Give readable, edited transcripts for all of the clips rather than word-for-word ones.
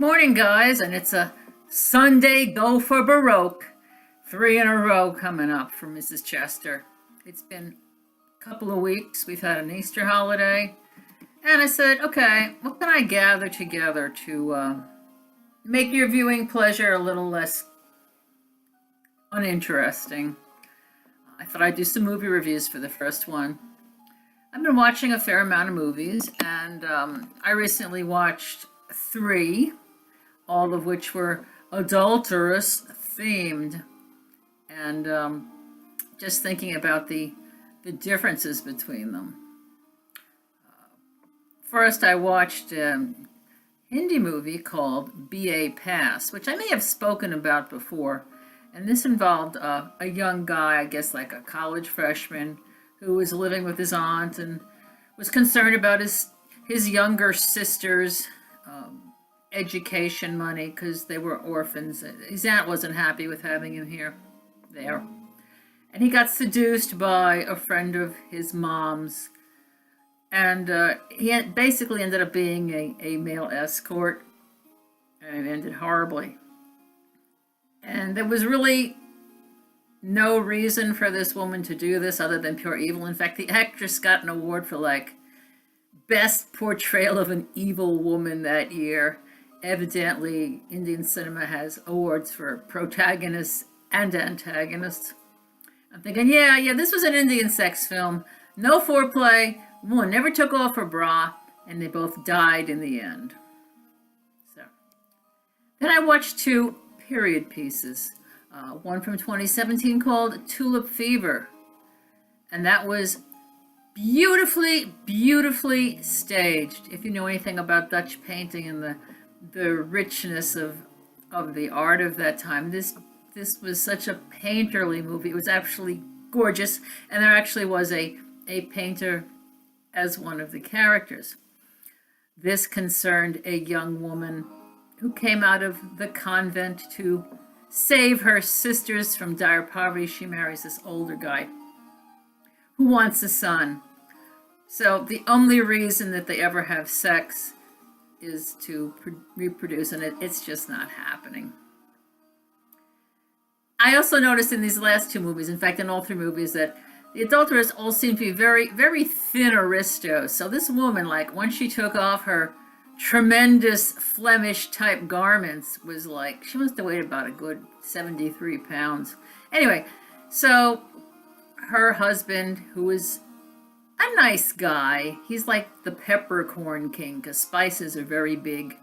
Morning, guys, and it's a Sunday go for Baroque. 3 in a row coming up for Mrs. Chester. It's been a couple of weeks. We've had an Easter holiday, and I said, okay, what can I gather together to make your viewing pleasure a little less uninteresting? I thought I'd do some movie reviews for the first one. I've been watching a fair amount of movies, and I recently watched 3, all of which were adulterous themed, and just thinking about the differences between them. First, I watched a Hindi movie called B.A. Pass, which I may have spoken about before, and this involved a young guy, I guess like a college freshman, who was living with his aunt and was concerned about his younger sister's education money because they were orphans. His aunt wasn't happy with having him there. And he got seduced by a friend of his mom's. And he basically ended up being a male escort. And it ended horribly. And there was really no reason for this woman to do this other than pure evil. In fact, the actress got an award for best portrayal of an evil woman that year. Evidently, Indian cinema has awards for protagonists and antagonists. I'm thinking, yeah, this was an Indian sex film. No foreplay, woman never took off her bra, and they both died in the end. So, then I watched 2 period pieces. One from 2017 called Tulip Fever, and that was beautifully staged. If you know anything about Dutch painting and the richness of the art of that time, this was such a painterly movie. It was actually gorgeous, and there actually was a painter as one of the characters. This concerned a young woman who came out of the convent to save her sisters from dire poverty. She marries this older guy who wants a son. So the only reason that they ever have sex is to reproduce, and it's just not happening. I also noticed in these last 2 movies, in fact in all 3 movies, that the adulterers all seem to be very thin aristos. So this woman, once she took off her tremendous Flemish type garments, was she must have weighed about a good 73 pounds. Anyway, so her husband, who is a nice guy, he's like the peppercorn king, because spices are very big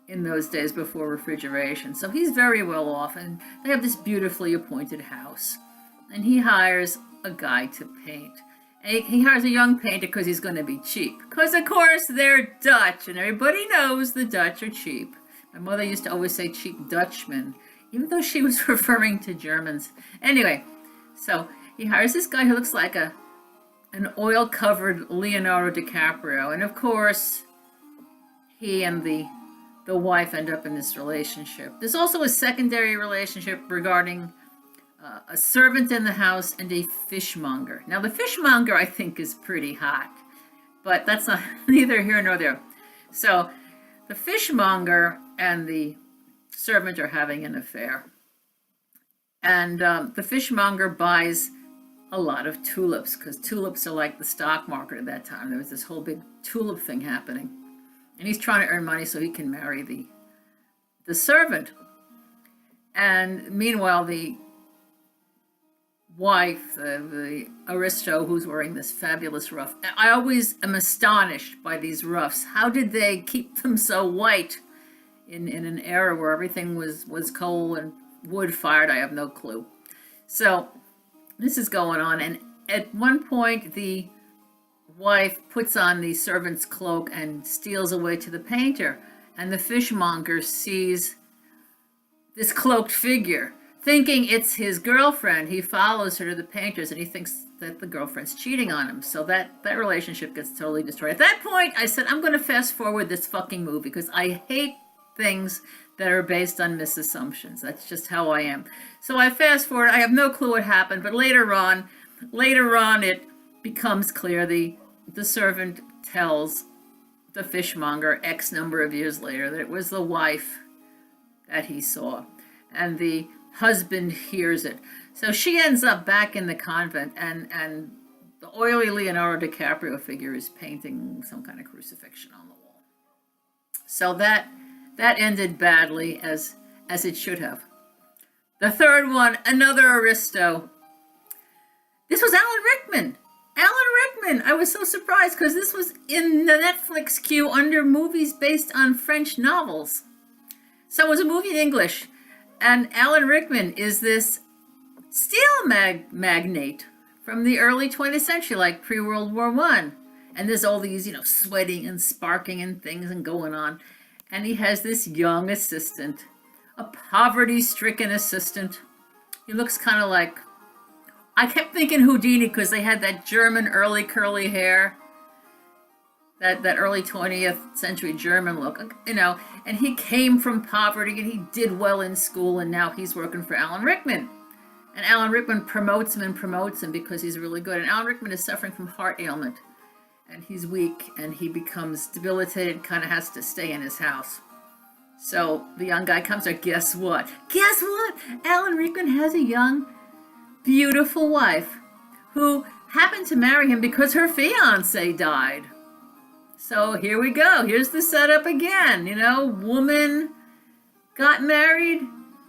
in those days before refrigeration. So he's very well off, and they have this beautifully appointed house. And he hires a guy to paint. And he hires a young painter because he's going to be cheap. Because, of course, they're Dutch, and everybody knows the Dutch are cheap. My mother used to always say cheap Dutchmen, even though she was referring to Germans. Anyway, so he hires this guy who looks like an oil-covered Leonardo DiCaprio. And, of course, he and the wife end up in this relationship. There's also a secondary relationship regarding a servant in the house and a fishmonger. Now, the fishmonger, I think, is pretty hot, but that's not neither here nor there. So the fishmonger and the servant are having an affair. And the fishmonger buys a lot of tulips, because tulips are like the stock market at that time. There was this whole big tulip thing happening. And he's trying to earn money so he can marry the servant. And meanwhile, the wife, the aristo who's wearing this fabulous ruff. I always am astonished by these ruffs. How did they keep them so white in an era where everything was coal and wood fired? I have no clue. So this is going on, and at one point the wife puts on the servant's cloak and steals away to the painter, and the fishmonger sees this cloaked figure. Thinking it's his girlfriend, he follows her to the painter's, and he thinks that the girlfriend's cheating on him. So that relationship gets totally destroyed. At that point, I said, I'm going to fast forward this fucking movie, because I hate things that are based on misassumptions. That's just how I am. So I fast forward. I have no clue what happened, but later on it becomes clear. The servant tells the fishmonger X number of years later that it was the wife that he saw, and the husband hears it. So she ends up back in the convent, and the oily Leonardo DiCaprio figure is painting some kind of crucifixion on the wall. So that ended badly, as it should have. The third one, another aristo. This was Alan Rickman. Alan Rickman. I was so surprised because this was in the Netflix queue under movies based on French novels. So it was a movie in English, and Alan Rickman is this steel magnate from the early 20th century, like pre-World War I. And there's all these, sweating and sparking and things and going on. And he has this young assistant, a poverty-stricken assistant. He looks kind of like, I kept thinking Houdini because they had that German early curly hair. That early 20th century German look, and he came from poverty and he did well in school, and now he's working for Alan Rickman. And Alan Rickman promotes him because he's really good. And Alan Rickman is suffering from heart ailment, and he's weak, and he becomes debilitated, kind of has to stay in his house. So the young guy comes there. Guess what? Alan Rickman has a young, beautiful wife who happened to marry him because her fiance died. So here we go. Here's the setup again. Woman got married,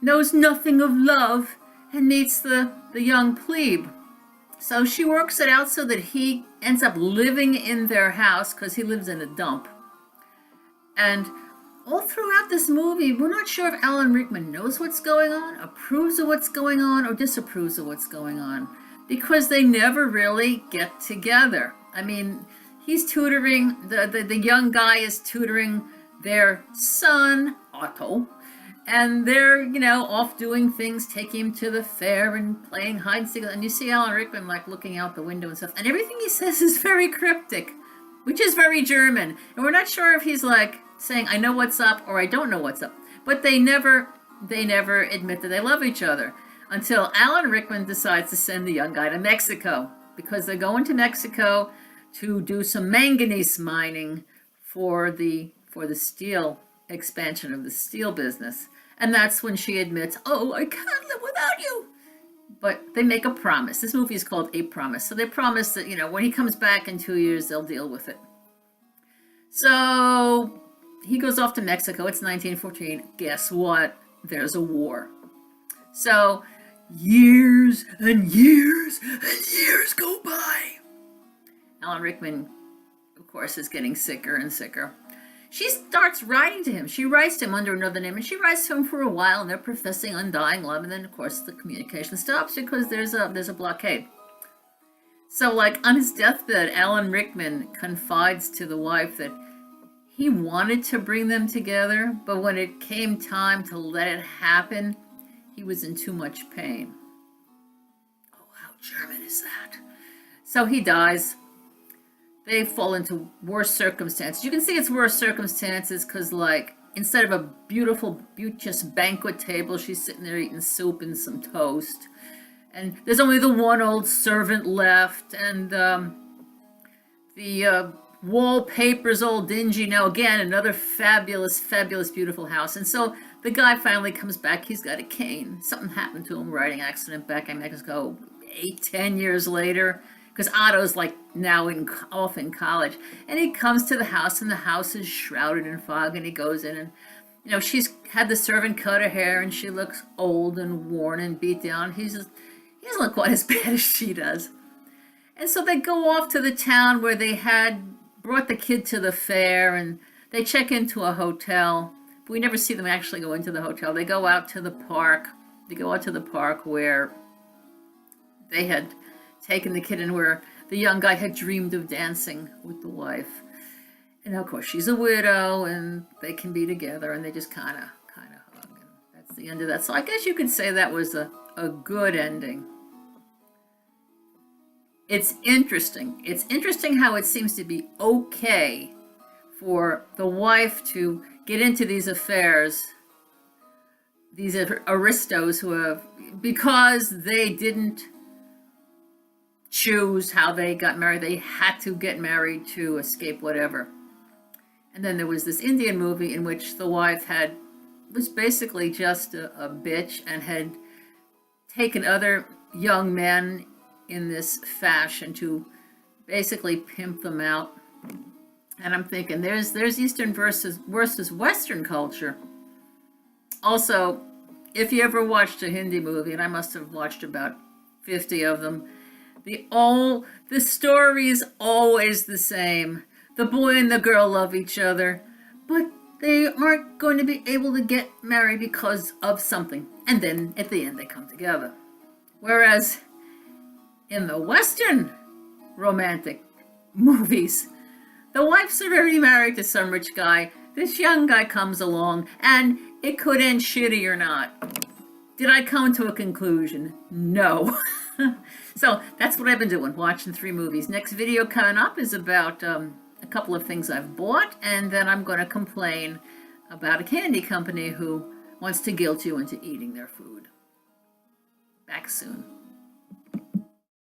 knows nothing of love, and meets the young plebe. So she works it out so that he ends up living in their house because he lives in a dump. And all throughout this movie, we're not sure if Alan Rickman knows what's going on, approves of what's going on, or disapproves of what's going on, because they never really get together. I mean, he's tutoring, the young guy is tutoring their son, Otto, and they're, off doing things, taking him to the fair and playing hide and seek. And you see Alan Rickman, looking out the window and stuff. And everything he says is very cryptic, which is very German. And we're not sure if he's, saying, I know what's up, or I don't know what's up. But they never admit that they love each other until Alan Rickman decides to send the young guy to Mexico, because they're going to Mexico to do some manganese mining for the steel expansion of the steel business. And that's when she admits, oh, I can't live without you. But they make a promise. This movie is called A Promise. So they promise that, when he comes back in 2 years, they'll deal with it. So he goes off to Mexico. It's 1914. Guess what? There's a war. So years and years and years go by. Alan Rickman, of course, is getting sicker and sicker. She starts writing to him. She writes to him under another name, and she writes to him for a while, and they're professing undying love, and then, of course, the communication stops because there's a blockade. So, on his deathbed, Alan Rickman confides to the wife that he wanted to bring them together, but when it came time to let it happen, he was in too much pain. Oh, how German is that? So he dies. They fall into worse circumstances. You can see it's worse circumstances because, instead of a beautiful, beauteous banquet table, she's sitting there eating soup and some toast. And there's only the one old servant left, and the wallpaper's all dingy. Now, again, another fabulous, fabulous, beautiful house. And so the guy finally comes back. He's got a cane. Something happened to him, riding accident back in Mexico 8-10 years later. Because Otto's now off in college, and he comes to the house, and the house is shrouded in fog, and he goes in, and she's had the servant cut her hair, and she looks old and worn and beat down. He doesn't look quite as bad as she does. And so they go off to the town where they had brought the kid to the fair, and they check into a hotel, but we never see them actually go into the hotel. They go out to the park. They go out to the park where they had taken the kid in, where the young guy had dreamed of dancing with the wife. And of course she's a widow, and they can be together, and they just kind of hug, and that's the end of that. So I guess you could say that was a good ending. It's interesting. It's interesting how it seems to be okay for the wife to get into these affairs, these aristos who have, because they didn't choose how they got married. They had to get married to escape whatever. And then there was this Indian movie in which the wife was basically just a bitch and had taken other young men in this fashion to basically pimp them out. And I'm thinking, there's Eastern versus Western culture. Also, if you ever watched a Hindi movie, and I must have watched about 50 of them, the story is always the same. The boy and the girl love each other, but they aren't going to be able to get married because of something. And then at the end they come together. Whereas in the Western romantic movies, the wife's already married to some rich guy. This young guy comes along, and it could end shitty or not. Did I come to a conclusion? No. So that's what I've been doing, watching 3 movies. Next video coming up is about a couple of things I've bought, and then I'm going to complain about a candy company who wants to guilt you into eating their food. Back soon.